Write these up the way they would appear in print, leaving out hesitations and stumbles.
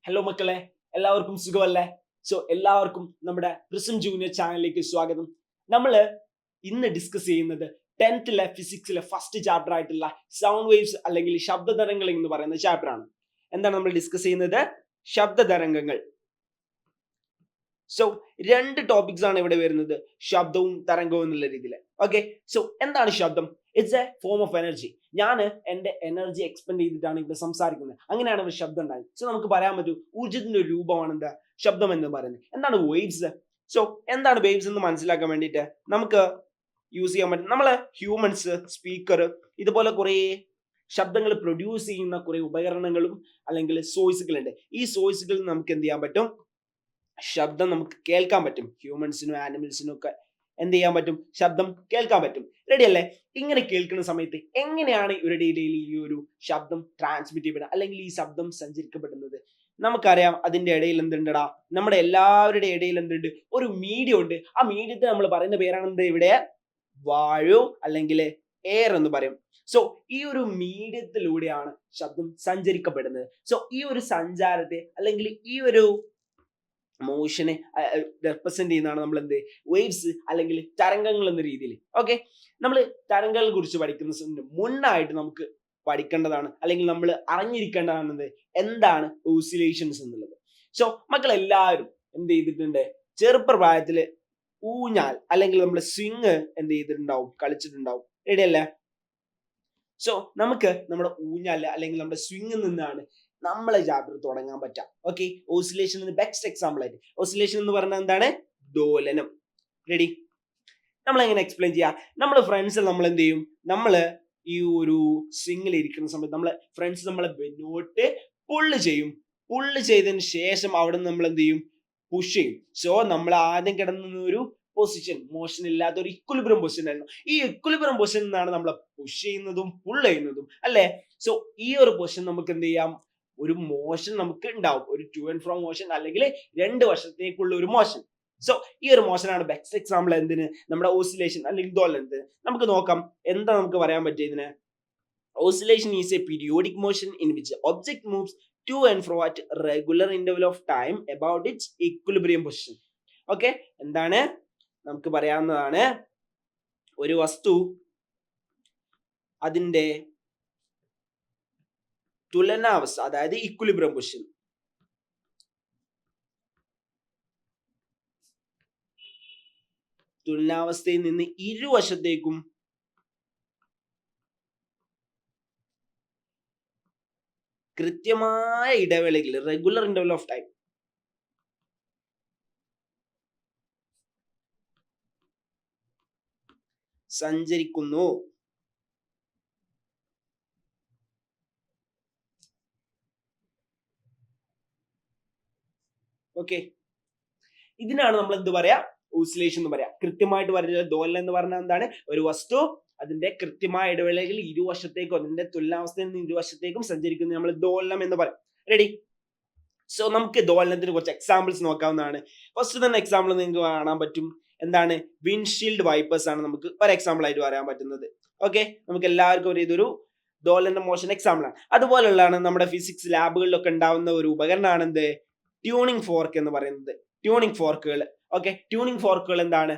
Hello മക്കളെ, എല്ലാവർക്കും സുഖമല്ലേ? എല്ലാവർക്കും നമ്മുടെ പ്രിസം ജൂനിയർ ചാനലിലേക്ക് സ്വാഗതം. നമ്മൾ ഇന്ന് ഡിസ്കസ് ചെയ്യുന്നത് 10th ഫിസിക്സിലെ ഫസ്റ്റ് ചാപ്റ്റർ ആയിട്ടുള്ള സൗണ്ട് വേവ്സ് അല്ലെങ്കിൽ ശബ്ദതരംഗങ്ങൾ എന്ന് പറയുന്ന ചാപ്റ്റർ ആണ്. എന്താണ് നമ്മൾ ഡിസ്കസ് ചെയ്യുന്നത്? ശബ്ദതരംഗങ്ങൾ. രണ്ട് ടോപ്പിക്സ് ആണ് ഇവിടെ വരുന്നത്, ശബ്ദവും തരംഗവും എന്നുള്ള രീതിയിൽ. ഓക്കെ, എന്താണ് ശബ്ദം? It's A form of energy. ഞാൻ എന്റെ എനർജി എക്സ്പെൻഡ് ചെയ്തിട്ടാണ് ഇവിടെ സംസാരിക്കുന്നത്, അങ്ങനെയാണ് ഇവിടെ ശബ്ദം ഉണ്ടായത്. നമുക്ക് പറയാൻ പറ്റും ഊർജ്ജത്തിന്റെ ഒരു രൂപമാണ് എന്താ ശബ്ദം എന്ന് പറയുന്നത്. എന്താണ് വേവ്സ്? എന്താണ് വേവ്സ് എന്ന് മനസ്സിലാക്കാൻ വേണ്ടിയിട്ട് നമുക്ക് യൂസ് ചെയ്യാൻ പറ്റും. നമ്മളെ ഹ്യൂമൻസ്, സ്പീക്കർ, ഇതുപോലെ കുറെ ശബ്ദങ്ങൾ പ്രൊഡ്യൂസ് ചെയ്യുന്ന കുറെ ഉപകരണങ്ങളും അല്ലെങ്കിൽ സോഴ്സുകളുണ്ട്. ഈ സോഴ്സുകളിൽ നമുക്ക് എന്ത് ചെയ്യാൻ പറ്റും? ശബ്ദം നമുക്ക് കേൾക്കാൻ പറ്റും. ഹ്യൂമൻസിനും ആനിമൽസിനും ഒക്കെ എന്ത് ചെയ്യാൻ പറ്റും? ശബ്ദം കേൾക്കാൻ പറ്റും. റെഡി അല്ലേ? ഇങ്ങനെ കേൾക്കുന്ന സമയത്ത് എങ്ങനെയാണ് ഇവരുടെ ഇടയിൽ ഈ ഒരു ശബ്ദം ട്രാൻസ്മിറ്റ് ചെയ്യപ്പെടുന്നത് അല്ലെങ്കിൽ ഈ ശബ്ദം സഞ്ചരിക്കപ്പെടുന്നത്? നമുക്കറിയാം അതിന്റെ ഇടയിൽ എന്തുണ്ടടാ? നമ്മുടെ എല്ലാവരുടെ ഇടയിൽ എന്തുണ്ട്? ഒരു മീഡിയം ഉണ്ട്. ആ മീഡിയത്തെ നമ്മൾ പറയുന്ന പേരാണ് എന്ത്? ഇവിടെ വായു അല്ലെങ്കിൽ എയർ എന്ന് പറയും. ഈ ഒരു മീഡിയത്തിലൂടെയാണ് ശബ്ദം സഞ്ചരിക്കപ്പെടുന്നത്. ഈ ഒരു സഞ്ചാരത്തെ അല്ലെങ്കിൽ ഈ ഒരു മോഷനെ റെപ്രസെന്റ് ചെയ്യുന്നതാണ് നമ്മൾ എന്ത് വേവ്സ് അല്ലെങ്കിൽ തരംഗങ്ങൾ എന്ന രീതിയിൽ. ഓക്കെ, നമ്മൾ തരംഗങ്ങളെ കുറിച്ച് പഠിക്കുന്ന മുന്നായിട്ട് നമുക്ക് പഠിക്കേണ്ടതാണ് അല്ലെങ്കിൽ നമ്മൾ അറിഞ്ഞിരിക്കേണ്ടതാണ് എന്താണ് ഓസിലേഷൻസ് എന്നുള്ളത്. മക്കളെല്ലാവരും എന്ത് ചെയ്തിട്ടുണ്ട്? ചെറുപ്രായത്തില് ഊഞ്ഞാൽ അല്ലെങ്കിൽ നമ്മൾ സ്വിങ് എന്ത് ചെയ്തിട്ടുണ്ടാവും? കളിച്ചിട്ടുണ്ടാവും. റെഡി അല്ലേ? നമുക്ക് നമ്മുടെ ഊഞ്ഞാൽ അല്ലെങ്കിൽ നമ്മുടെ സ്വിങ്ങിൽ നിന്നാണ് നമ്മളെ ചാപ്റ്റർ തുടങ്ങാൻ പറ്റാം. ഓക്കെ, ഓസിലേഷൻ ബെസ്റ്റ് എക്സാമ്പിൾ ആയിട്ട്. ഓസിലേഷൻ എന്ന് പറഞ്ഞാൽ എന്താണ്? ദോലനം. റെഡി? നമ്മൾ എങ്ങനെ എക്സ്പ്ലെയിൻ ചെയ്യാം? നമ്മുടെ ഫ്രണ്ട്സ് നമ്മൾ എന്ത് ചെയ്യും? നമ്മള് ഈ ഒരു സ്വിങ്ങിൽ ഇരിക്കുന്ന സമയത്ത് നമ്മളെ ഫ്രണ്ട്സ് നമ്മളെ മുന്നോട്ട് പുള്ള് ചെയ്യും. പുള്ള് ചെയ്തതിന് ശേഷം അവിടെ നിന്ന് നമ്മൾ എന്ത് ചെയ്യും? പുഷ് ചെയ്യും. നമ്മൾ ആദ്യം കിടന്ന ഒരു പൊസിഷൻ, മോഷൻ ഇല്ലാത്ത ഒരു ഇക്വിലിബ്രിയം പൊസിഷൻ ആയിരുന്നു. ഈ ഇക്വിലിബ്രിയം പൊസിഷൻ നിന്നാണ് നമ്മൾ പുഷ് ചെയ്യുന്നതും പുൾ ചെയ്യുന്നതും അല്ലേ? ഈ ഒരു പൊസിഷൻ നമുക്ക് എന്ത് ചെയ്യാം? ഒരു മോഷൻ നമുക്ക് ഉണ്ടാവും, ഒരു ടു ആൻഡ് ഫ്രോ മോഷൻ അല്ലെങ്കിൽ രണ്ട് വശത്തേക്കുള്ള ഒരു മോഷൻ. ഈ ഒരു മോഷനാണ് ബെസ്റ്റ് എക്സാമ്പിൾ എന്തിന്? നമ്മുടെ ഓസിലേഷൻ അല്ലെങ്കിൽ ദോലനത്തിന്. നമുക്ക് നോക്കാം എന്താ നമുക്ക് പറയാൻ പറ്റിയതിന്. Oscillation is a periodic motion in which object moves to and fro at regular interval of time about its equilibrium position. Okay, എന്താണ് നമുക്ക് പറയാവുന്നതാണ്? ഒരു വസ്തു അതിന്റെ തുലനാവസ്ഥ, അതായത് ഇക്വിലിബ്രിയം പൊസിഷൻ, തുലനാവസ്ഥയിൽ നിന്ന് ഇരുവശത്തേക്കും കൃത്യമായ ഇടവേളയിൽ, റെഗുലർ ഇന്റർവൽ ഓഫ് ടൈം, സഞ്ചരിക്കുന്നു. ഓക്കെ, ഇതിനാണ് നമ്മൾ എന്ത് പറയാ? ഓസിലേഷൻ എന്ന് പറയാം. കൃത്യമായിട്ട് പറയുന്നത് ദോലനം എന്ന് പറഞ്ഞാൽ എന്താണ്? ഒരു വസ്തു അതിന്റെ കൃത്യമായ ഇടവേളയിൽ ഇരുവശത്തേക്കും, അതിന്റെ തുലനാവസ്ഥയിൽ നിന്ന് ഇരുവശത്തേക്കും സഞ്ചരിക്കുന്ന നമ്മൾ ദോലനം എന്ന് പറയും. റെഡി? നമുക്ക് ദോലനത്തിന് കുറച്ച് എക്സാമ്പിൾസ് നോക്കാവുന്നതാണ്. ഫസ്റ്റ് തന്നെ എക്സാമ്പിൾ നിങ്ങൾക്ക് കാണാൻ പറ്റും. എന്താണ്? വിൻഡ്ഷീൽഡ് വൈപ്പേഴ്സ് ആണ് നമുക്ക് ഒരു എക്സാമ്പിൾ ആയിട്ട് പറയാൻ പറ്റുന്നത്. ഓക്കെ, നമുക്ക് എല്ലാവർക്കും ഇതൊരു ദോലന മോഷൻ എക്സാമ്പിൾ ആണ്. അതുപോലെയുള്ളതാണ് നമ്മുടെ ഫിസിക്സ് ലാബുകളിലൊക്കെ ഉണ്ടാവുന്ന ഒരു ഉപകരണമാണ് എന്ത്? ട്യൂണിംഗ് ഫോർക്ക് എന്ന് പറയുന്നത്. ട്യൂണിംഗ് ഫോർക്കുകൾ. ഓക്കെ, ട്യൂണിംഗ് ഫോർക്കുകൾ എന്താണ്?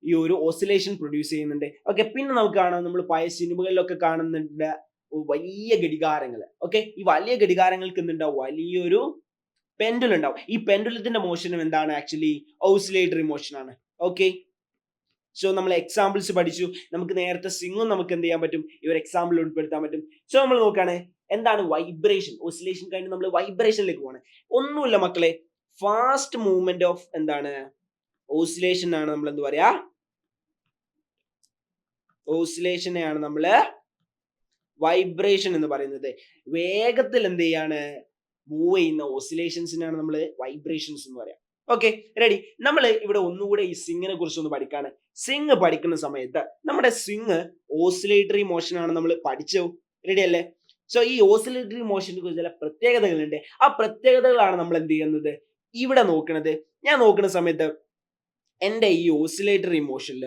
ഈ ഒരു ഓസിലേഷൻ പ്രൊഡ്യൂസ് ചെയ്യുന്നുണ്ട്. ഓക്കെ, പിന്നെ നമുക്ക് കാണാം, നമ്മൾ പഴയ സിനിമകളിലൊക്കെ കാണുന്നുണ്ട് വലിയ ഘടികാരങ്ങൾ. ഓക്കെ, ഈ വലിയ ഘടികാരങ്ങൾക്ക് എന്തുണ്ടാവും? വലിയൊരു പെൻഡുലം ഉണ്ടാവും. ഈ പെൻഡുലത്തിന്റെ മോഷനും എന്താണ്? ആക്ച്വലി ഓസിലേറ്ററി മോഷൻ ആണ്. ഓക്കെ, നമ്മൾ എക്സാമ്പിൾസ് പഠിച്ചു. നമുക്ക് നേരത്തെ സ്വിങ്ങും നമുക്ക് എന്ത് ചെയ്യാൻ പറ്റും? ഈ ഒരു എക്സാമ്പിൾ ഉൾപ്പെടുത്താൻ പറ്റും. നമ്മൾ നോക്കുകയാണ് എന്താണ് വൈബ്രേഷൻ. ഓസിലേഷൻ കഴിഞ്ഞ് നമ്മൾ വൈബ്രേഷനിലേക്ക് പോവാണ്. ഒന്നുമില്ല മക്കളെ, ഫാസ്റ്റ് മൂവ്മെന്റ് ഓഫ് എന്താണ്? ഓസിലേഷൻ ആണ് നമ്മൾ എന്ത് പറയാ? ഓസിലേഷനെയാണ് നമ്മള് വൈബ്രേഷൻ എന്ന് പറയുന്നത്. വേഗത്തിൽ എന്ത് ചെയ്യാണ്? മൂവ് ചെയ്യുന്ന ഓസിലേഷൻസിനാണ് നമ്മൾ വൈബ്രേഷൻസ് എന്ന് പറയാം. Okay, ready? നമ്മൾ ഇവിടെ ഒന്നുകൂടെ ഈ സ്വിങ്ങിനെ കുറിച്ച് ഒന്ന് പഠിക്കാണ്. സ്വിങ് പഠിക്കുന്ന സമയത്ത് നമ്മുടെ സ്വിങ് ഓസിലേറ്ററി മോഷൻ ആണ് നമ്മൾ പഠിച്ചു. റെഡി അല്ലേ? ഈ ഓസിലേറ്ററി മോഷനെ കുറിച്ച് ചില പ്രത്യേകതകളുണ്ട്. ആ പ്രത്യേകതകളാണ് നമ്മൾ എന്ത് ചെയ്യുന്നത് ഇവിടെ നോക്കുന്നത്. ഞാൻ നോക്കുന്ന സമയത്ത് എന്റെ ഈ ഓസിലേറ്ററി മോഷനിൽ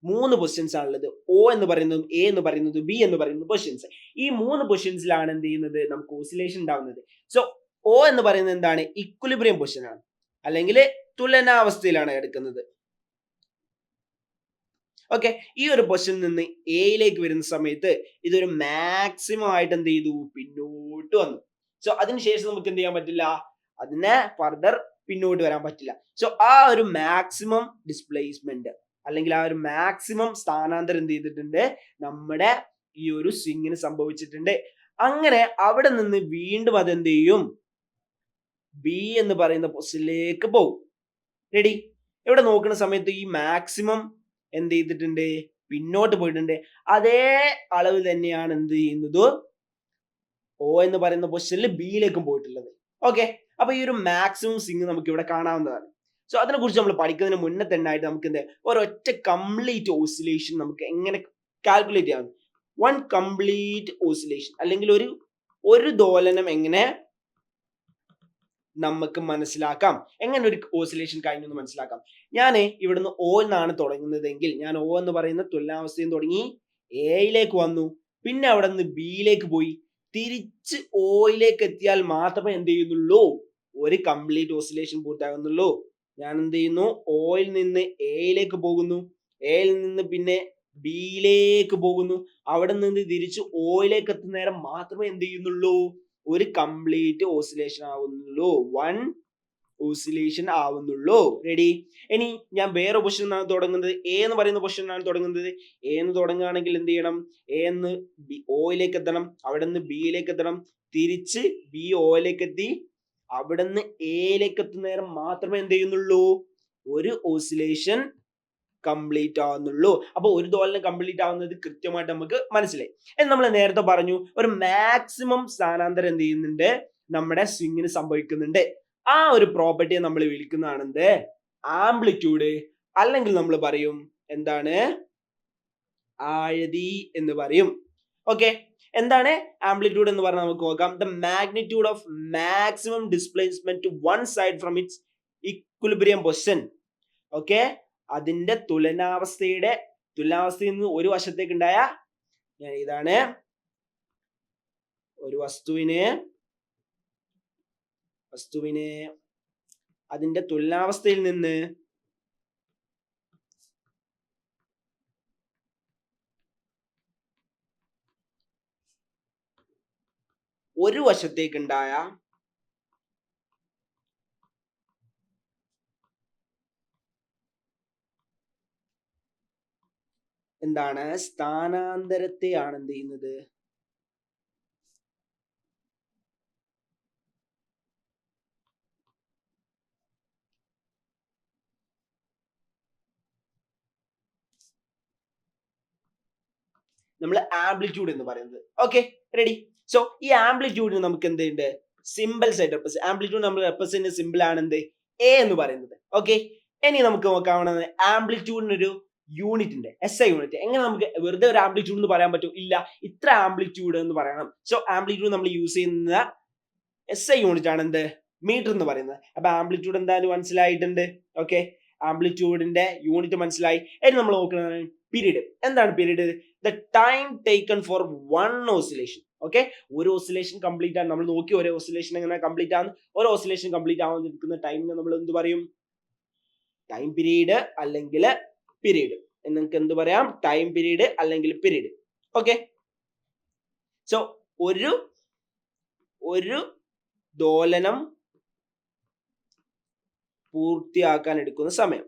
3 പൊസിഷൻസ് ആണുള്ളത്. O എന്ന് പറയുന്നതും A എന്ന് പറയുന്നതും B എന്ന് പറയുന്നതും പൊസിഷൻസ്. ഈ 3 പൊസിഷൻസിലാണ് എന്ത് ചെയ്യുന്നത്? നമുക്ക് ഓസിലേഷൻ ഉണ്ടാവുന്നത്. O എന്ന് പറയുന്നത് എന്താണ്? ഇക്വിലിബ്രിയം പൊസിഷൻ ആണ്, അല്ലെങ്കിൽ തുലനാവസ്ഥയിലാണ് എടുക്കുന്നത്. ഓക്കെ, ഈ ഒരു പൊസിഷനിൽ നിന്ന് എയിലേക്ക് വരുന്ന സമയത്ത് ഇതൊരു മാക്സിമം ആയിട്ട് എന്ത് ചെയ്തു? പിന്നോട്ട് വന്നു. സോ അതിനുശേഷം നമുക്ക് എന്ത് ചെയ്യാൻ പറ്റില്ല? അതിനെ ഫർദർ പിന്നോട്ട് വരാൻ പറ്റില്ല. സോ ആ ഒരു മാക്സിമം ഡിസ്പ്ലേസ്മെന്റ് അല്ലെങ്കിൽ ആ ഒരു മാക്സിമം സ്ഥാനാന്തരം എന്ത് ചെയ്തിട്ടുണ്ട്? നമ്മുടെ ഈ ഒരു സ്വിങ്ങിന് സംഭവിച്ചിട്ടുണ്ട്. അങ്ങനെ അവിടെ നിന്ന് വീണ്ടും അതെന്ത് ചെയ്യും? ബി എന്ന് പറയുന്ന പൊസിഷനിലേക്ക് പോകും. റെഡി? ഇവിടെ നോക്കുന്ന സമയത്ത് ഈ മാക്സിമം എന്ത് ചെയ്തിട്ടുണ്ട്? പിന്നോട്ട് പോയിട്ടുണ്ട്. അതേ അളവ് തന്നെയാണ് എന്ത് ചെയ്യുന്നത്? O എന്ന് പറയുന്ന പൊസിഷനിൽ ബിയിലേക്കും പോയിട്ടുള്ളത്. ഓക്കെ, അപ്പൊ ഈ ഒരു മാക്സിമം സ്വിങ് നമുക്ക് ഇവിടെ കാണാവുന്നതാണ്. സോ അതിനെ കുറിച്ച് നമ്മൾ പഠിക്കുന്നതിന് മുന്നേ തന്നെ ആയിട്ട് നമുക്ക് എന്ത് ഒരൊറ്റ കംപ്ലീറ്റ് ഓസിലേഷൻ നമുക്ക് എങ്ങനെ കാൽക്കുലേറ്റ് ചെയ്യാം? വൺ കംപ്ലീറ്റ് ഓസിലേഷൻ അല്ലെങ്കിൽ ഒരു ദോലനം എങ്ങനെ നമുക്ക് മനസ്സിലാക്കാം, എങ്ങനെ ഒരു ഓസിലേഷൻ കഴിഞ്ഞു എന്ന് മനസ്സിലാക്കാം. ഞാൻ ഇവിടുന്ന് O എന്നാണ് തുടങ്ങുന്നതെങ്കിൽ ഞാൻ O എന്ന് പറയുന്ന തുലനാവസ്ഥയിൽ തുടങ്ങി എയിലേക്ക് വന്നു, പിന്നെ അവിടെ നിന്ന് ബിയിലേക്ക് പോയി, തിരിച്ച് ഓയിലേക്ക് എത്തിയാൽ മാത്രമേ എന്ത് ചെയ്യുന്നുള്ളൂ? ഒരു കംപ്ലീറ്റ് ഓസിലേഷൻ പൂർത്തിയാകുന്നുള്ളൂ. ഞാൻ എന്ത് ചെയ്യുന്നു? ഓയിൽ നിന്ന് എയിലേക്ക് പോകുന്നു, എയിൽ നിന്ന് പിന്നെ ബിയിലേക്ക് പോകുന്നു, അവിടെ നിന്ന് തിരിച്ച് ഓയിലേക്ക് എത്തുന്ന നേരം മാത്രമേ എന്ത് ചെയ്യുന്നുള്ളൂ? ഒരു കംപ്ലീറ്റ് ഓസിലേഷൻ ആവുന്നുള്ളൂ, വൺ ഓസിലേഷൻ ആവുന്നുള്ളൂ. റെഡി? ഇനി ഞാൻ വേറെ പൊസിഷനാണ് തുടങ്ങുന്നത്, എ എന്ന് പറയുന്ന പൊസിഷനാണ് തുടങ്ങുന്നത്. എ എന്ന് തുടങ്ങുകയാണെങ്കിൽ എന്ത് ചെയ്യണം? എ എന്ന് ഓയിലേക്ക് എത്തണം, അവിടെ നിന്ന് ബിയിലേക്ക് എത്തണം, തിരിച്ച് ബി ഓയിലേക്ക് എത്തി, അവിടെ നിന്ന് എയിലേക്ക് എത്തുന്ന നേരം മാത്രമേ എന്ത് ചെയ്യുന്നുള്ളൂ? ഒരു ഓസിലേഷൻ കംപ്ലീറ്റ് ആവുന്നുള്ളൂ. അപ്പൊ ഒരു ദോലനം കംപ്ലീറ്റ് ആവുന്നത് കൃത്യമായിട്ട് നമുക്ക് മനസ്സിലായി. എന്ന് നമ്മൾ നേരത്തെ പറഞ്ഞു, ഒരു മാക്സിമം സ്ഥാനാന്തരം എന്ത് ചെയ്യുന്നുണ്ട്? നമ്മുടെ സ്വിങ്ങിന് സംഭവിക്കുന്നുണ്ട്. ആ ഒരു പ്രോപ്പർട്ടിയെ നമ്മൾ വിളിക്കുന്നതാണ് എന്ത്? ആംപ്ലിറ്റ്യൂഡ്, അല്ലെങ്കിൽ നമ്മൾ പറയും എന്താണ്? ആഴതി എന്ന് പറയും. ഓക്കെ, എന്താണ് ആംപ്ലിറ്റ്യൂഡ് എന്ന് പറഞ്ഞാൽ നമുക്ക് നോക്കാം. The magnitude of maximum displacement to one side from its equilibrium position. Okay, അതിന്റെ തുലനാവസ്ഥയിൽ നിന്ന് ഒരു വശത്തേക്ക് ഉണ്ടായ, ഇതാണ് ഒരു വസ്തുവിന് അതിന്റെ തുലനാവസ്ഥയിൽ നിന്ന് ഒരു വശത്തേക്ക് ഉണ്ടായ എന്താണ്? സ്ഥാനാന്തരത്തെയാണ് എന്ത് ചെയ്യുന്നത്? നമ്മൾ ആംപ്ലിറ്റ്യൂഡ് എന്ന് പറയുന്നത്. Okay, ready? സോ ഈ ആംപ്ലിറ്റ്യൂഡിന് നമുക്ക് എന്തുണ്ട്? സിമ്പിൾസ് ആയിട്ട് റെപ്രസെന്റ്. ആംപ്ലിറ്റ്യൂഡ് നമ്മൾ റെപ്രസെന്റ് സിമ്പിൾ ആണ് എന്ത്? എ എന്ന് പറയുന്നത്. ഓക്കെ, ഇനി നമുക്ക് നോക്കാവുന്നത് ആംപ്ലിറ്റ്യൂഡിനൊരു യൂണിറ്റ് ഉണ്ട്, SI യൂണിറ്റ്. എങ്ങനെ നമുക്ക് വെറുതെ ഒരു ആംപ്ലിറ്റ്യൂഡ് എന്ന് പറയാൻ പറ്റും? ഇല്ല, ഇത്ര ആംപ്ലിറ്റ്യൂഡ് എന്ന് പറയണം. സോ ആംപ്ലിറ്റ്യൂഡ് നമ്മൾ യൂസ് ചെയ്യുന്ന SI യൂണിറ്റ് ആണ് എന്ത്? മീറ്റർ എന്ന് പറയുന്നത്. അപ്പൊ ആംപ്ലിറ്റ്യൂഡ് എന്തായാലും മനസ്സിലായിട്ടുണ്ട്. ഓക്കെ, ആംപ്ലിറ്റ്യൂഡിന്റെ യൂണിറ്റ് മനസ്സിലായി. ഇനി നമ്മൾ നോക്കുന്നത് പീരീഡ്. എന്താണ് period? The time taken four one oscillation. Okay, ഒരു ഓസിലേഷൻ കംപ്ലീറ്റ് ആണ് നമ്മൾ നോക്കി. ഒരു ഓസിലേഷൻ എങ്ങനെ കംപ്ലീറ്റ് ആണ്? ഒരു ഓസിലേഷൻ കംപ്ലീറ്റ് ആവാൻ നിൽക്കുന്ന ടൈമിനെ നമ്മൾ എന്ത് പറയും? ടൈം പീരീഡ് അല്ലെങ്കിൽ പീരീഡ്. നിങ്ങൾക്ക് എന്ത് പറയാം? ടൈം പീരീഡ് അല്ലെങ്കിൽ പീരീഡ്. ഓക്കെ, സോ ഒരു ദോലനം പൂർത്തിയാക്കാൻ എടുക്കുന്ന സമയം.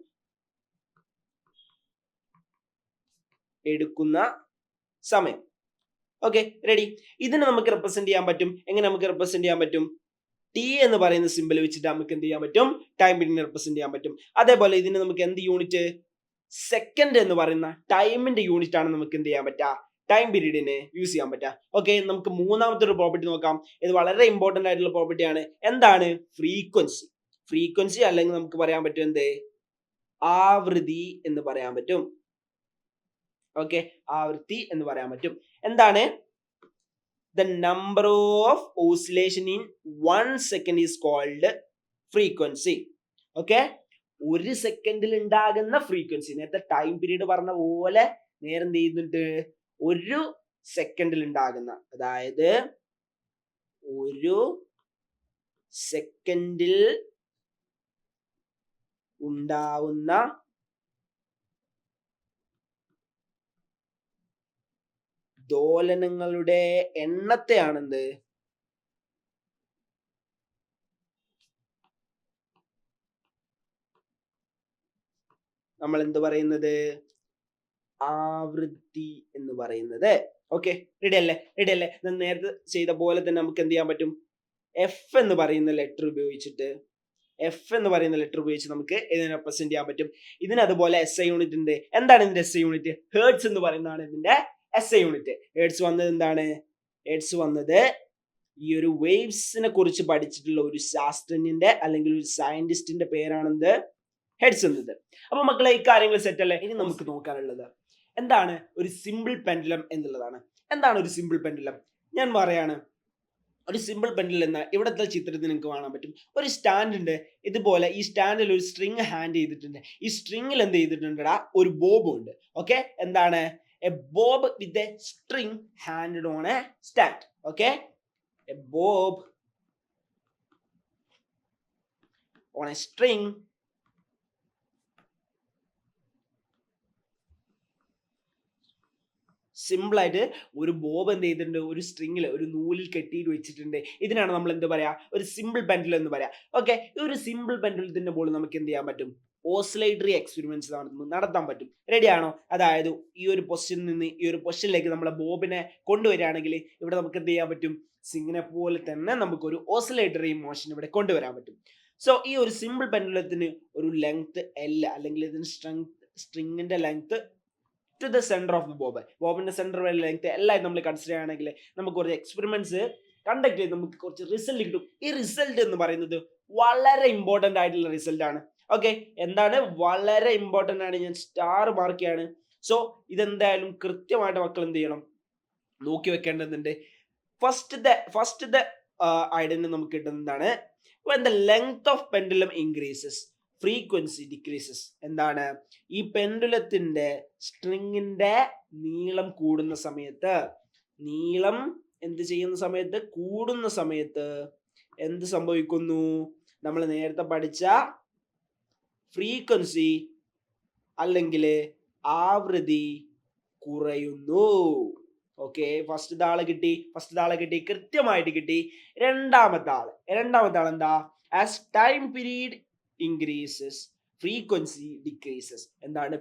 Okay, ready? ഇതിനെ നമുക്ക് റെപ്രസെന്റ് ചെയ്യാൻ പറ്റും. എങ്ങനെ നമുക്ക് റെപ്രസെന്റ് ചെയ്യാൻ പറ്റും? ടി എന്ന് പറയുന്ന സിമ്പിൾ വെച്ചിട്ട് നമുക്ക് എന്ത് ചെയ്യാൻ പറ്റും? ടൈം പീരീഡിനെ റെപ്രസെന്റ് ചെയ്യാൻ പറ്റും. അതേപോലെ ഇതിന് നമുക്ക് എന്ത് യൂണിറ്റ്? സെക്കൻഡ് എന്ന് പറയുന്ന ടൈമിന്റെ യൂണിറ്റ് ആണ് നമുക്ക് എന്ത് ചെയ്യാൻ പറ്റുക? ടൈം പീരീഡിനെ യൂസ് ചെയ്യാൻ പറ്റുക. ഓക്കെ, നമുക്ക് മൂന്നാമത്തെ ഒരു പ്രോപ്പർട്ടി നോക്കാം. ഇത് വളരെ ഇമ്പോർട്ടന്റ് ആയിട്ടുള്ള പ്രോപ്പർട്ടിയാണ്. എന്താണ്? ഫ്രീക്വൻസി അല്ലെങ്കിൽ നമുക്ക് പറയാൻ പറ്റും എന്ത്? ആവൃത്തി എന്ന് പറയാൻ പറ്റും. ഓക്കെ, ആവൃത്തി എന്ന് പറയാൻ പറ്റും. എന്താണ്? the number of oscillation in 1 second is called frequency. Okay, ഒരു സെക്കൻഡിൽ ഉണ്ടാകുന്ന ഫ്രീക്വൻസി. നേരത്തെ ടൈം പീരീഡ് പറഞ്ഞ പോലെ നേരെ എന്ത് ചെയ്യുന്നുണ്ട്? ഒരു സെക്കൻഡിൽ ഉണ്ടാകുന്ന, അതായത് ഒരു സെക്കൻഡിൽ ഉണ്ടാവുന്ന ദോലനങ്ങളുടെ എണ്ണത്തെയാണെന്ത് നമ്മൾ എന്ത് പറയുന്നത്? ആവൃത്തി എന്ന് പറയുന്നത്. ഓക്കെ, റെഡി അല്ലേ? നേരത്തെ ചെയ്ത പോലെ തന്നെ നമുക്ക് എന്ത് ചെയ്യാൻ പറ്റും? എഫ് എന്ന് പറയുന്ന ലെറ്റർ ഉപയോഗിച്ച് നമുക്ക് ഇതിനെ റെപ്രസെന്റ് ചെയ്യാൻ പറ്റും. ഇതിന് അതുപോലെ SI യൂണിറ്റ് ഉണ്ട്. എന്താണ് ഇതിന്റെ SI യൂണിറ്റ്? ഹേർട്സ് എന്ന് പറയുന്നതാണ് ഇതിന്റെ SI യൂണിറ്റ്. ഹേർട്സ് വന്നത് എന്താണ്? ഹേർട്സ് വന്നത് ഈ ഒരു വേവ്സിനെ കുറിച്ച് പഠിച്ചിട്ടുള്ള ഒരു ശാസ്ത്രജ്ഞന്റെ അല്ലെങ്കിൽ ഒരു സയന്റിസ്റ്റിന്റെ പേരാണെന്ത്? ഹെഡ്സ് എന്നത്. അപ്പൊ മക്കളെ, ഈ കാര്യങ്ങൾ സെറ്റ് അല്ലേ? ഇനി നമുക്ക് നോക്കാനുള്ളത് എന്താണ്? ഒരു സിമ്പിൾ പെൻഡുലം എന്നുള്ളതാണ്. എന്താണ് ഒരു സിമ്പിൾ പെൻഡുലം? ഞാൻ പറയാണ്, ഒരു സിമ്പിൾ പെൻഡുലം എന്ന ഇവിടത്തെ ചിത്രത്തിൽ നിങ്ങൾക്ക് കാണാൻ പറ്റും. ഒരു സ്റ്റാൻഡ് ഉണ്ട്. ഇതുപോലെ ഈ സ്റ്റാൻഡിൽ ഒരു സ്ട്രിങ് ഹാൻഡ് ചെയ്തിട്ടുണ്ട്. ഈ സ്ട്രിങ്ങിൽ എന്ത് ചെയ്തിട്ടുണ്ടടാ? ഒരു ബോബ് ഉണ്ട്. ഓക്കെ, എന്താണ്? A Bob with a string handed on A stand. Okay, A Bob on A string simple ആയിട്ട് ഒരു ബോബ് എന്ത് ചെയ്തിട്ടുണ്ട്? ഒരു സ്ട്രിങ്ങിൽ, ഒരു നൂലിൽ കെട്ടിയിട്ട് വെച്ചിട്ടുണ്ട്. ഇതിനാണ് നമ്മൾ എന്ത് പറയാ? ഒരു സിമ്പിൾ പെൻഡുലം എന്ന് പറയാം. ഓക്കെ, ഈ ഒരു സിമ്പിൾ പെൻഡുലത്തിന്റെ ബോൾ നമുക്ക് എന്ത് ചെയ്യാൻ പറ്റും? ഓസിലേറ്ററി എക്സ്പെരിമെന്റ്സ് നടത്താൻ പറ്റും. റെഡിയാണോ? അതായത് ഈ ഒരു പൊസിഷനിൽ നിന്ന് ഈ ഒരു പൊസിഷനിലേക്ക് നമ്മളെ ബോബിനെ കൊണ്ടുവരികയാണെങ്കിൽ ഇവിടെ നമുക്ക് എന്ത് ചെയ്യാൻ പറ്റും? സിങ്ങിനെ പോലെ തന്നെ നമുക്കൊരു ഓസിലേറ്ററി മോഷൻ ഇവിടെ കൊണ്ടുവരാൻ പറ്റും. സോ ഈ ഒരു സിമ്പിൾ പെൻഡുലത്തിന് ഒരു ലെങ്ത് L, അല്ലെങ്കിൽ ഇതിന് സ്ട്രിങ്ങിന്റെ length to the centre of the bob, ബോബിന്റെ സെന്റർ വരെ ലെങ്ത് എല്ലാം നമ്മൾ കൺസിഡർ ചെയ്യുകയാണെങ്കിൽ നമുക്ക് കുറച്ച് എക്സ്പെരിമെന്റ്സ് കണ്ടക്ട് ചെയ്ത് നമുക്ക് കുറച്ച് റിസൾട്ട് കിട്ടും. ഈ റിസൾട്ട് എന്ന് പറയുന്നത് വളരെ ഇമ്പോർട്ടന്റ് ആയിട്ടുള്ള റിസൾട്ട് ആണ്. ഓക്കെ, എന്താണ്? വളരെ ഇമ്പോർട്ടന്റ് ആണ്. ഞാൻ സ്റ്റാർ മാർക്ക് ചെയ്യാണ്. സോ ഇതെന്തായാലും കൃത്യമായിട്ട് മക്കൾ എന്ത് ചെയ്യണം? നോക്കി വെക്കേണ്ടതുണ്ട്. ഫസ്റ്റ് ഐഡന്റിറ്റി നമുക്ക് കിട്ടുന്നതാണ് when the length of pendulum increases, frequency decreases. എന്താണ്? ഈ പെൻഡുലത്തിന്റെ സ്ട്രിങ്ങിന്റെ നീളം കൂടുന്ന സമയത്ത്, നീളം എന്ത് ചെയ്യുന്ന സമയത്ത്? കൂടുന്ന സമയത്ത് എന്ത് സംഭവിക്കുന്നു? നമ്മൾ നേരത്തെ പഠിച്ച ഫ്രീക്വൻസി അല്ലെങ്കിൽ ആവൃത്തി കുറയുന്നു. ഓക്കെ, ഫസ്റ്റ് ആളെ കിട്ടി, കൃത്യമായിട്ട് കിട്ടി. രണ്ടാമത്തെ ആൾ എന്താ? As time period increases, frequency decreases. എന്താണ്?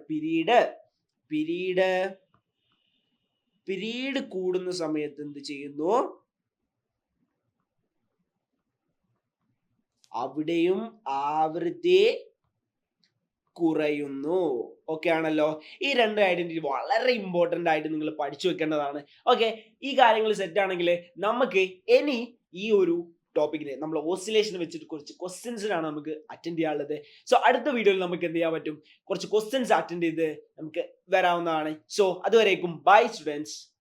പീരീഡ് കൂടുന്ന സമയത്ത് എന്ത് ചെയ്യുന്നു? അവിടെയും ആവൃത്തി കുറയുന്നു. ഓക്കെ ആണല്ലോ? ഈ രണ്ട് ഐഡന്റിറ്റി വളരെ ഇമ്പോർട്ടന്റ് ആയിട്ട് നിങ്ങൾ പഠിച്ചു വെക്കേണ്ടതാണ്. ഓക്കെ, ഈ കാര്യങ്ങൾ സെറ്റ് ആണെങ്കിൽ നമുക്ക് ഇനി ഈ ഒരു ടോപ്പിക്കിനെ നമ്മൾ ഓസിലേഷൻ വെച്ചിട്ട് കുറച്ച് ക്വസ്റ്റ്യൻസിനാണ് നമുക്ക് അറ്റൻഡ് ചെയ്യാനുള്ളത്. സോ അടുത്ത വീഡിയോയിൽ നമുക്ക് എന്ത് ചെയ്യാൻ പറ്റും? കുറച്ച് ക്വസ്റ്റ്യൻസ് അറ്റൻഡ് ചെയ്ത് നമുക്ക് വരാവുന്നതാണ്. സോ അതുവരേക്കും ബൈ സ്റ്റുഡൻസ്.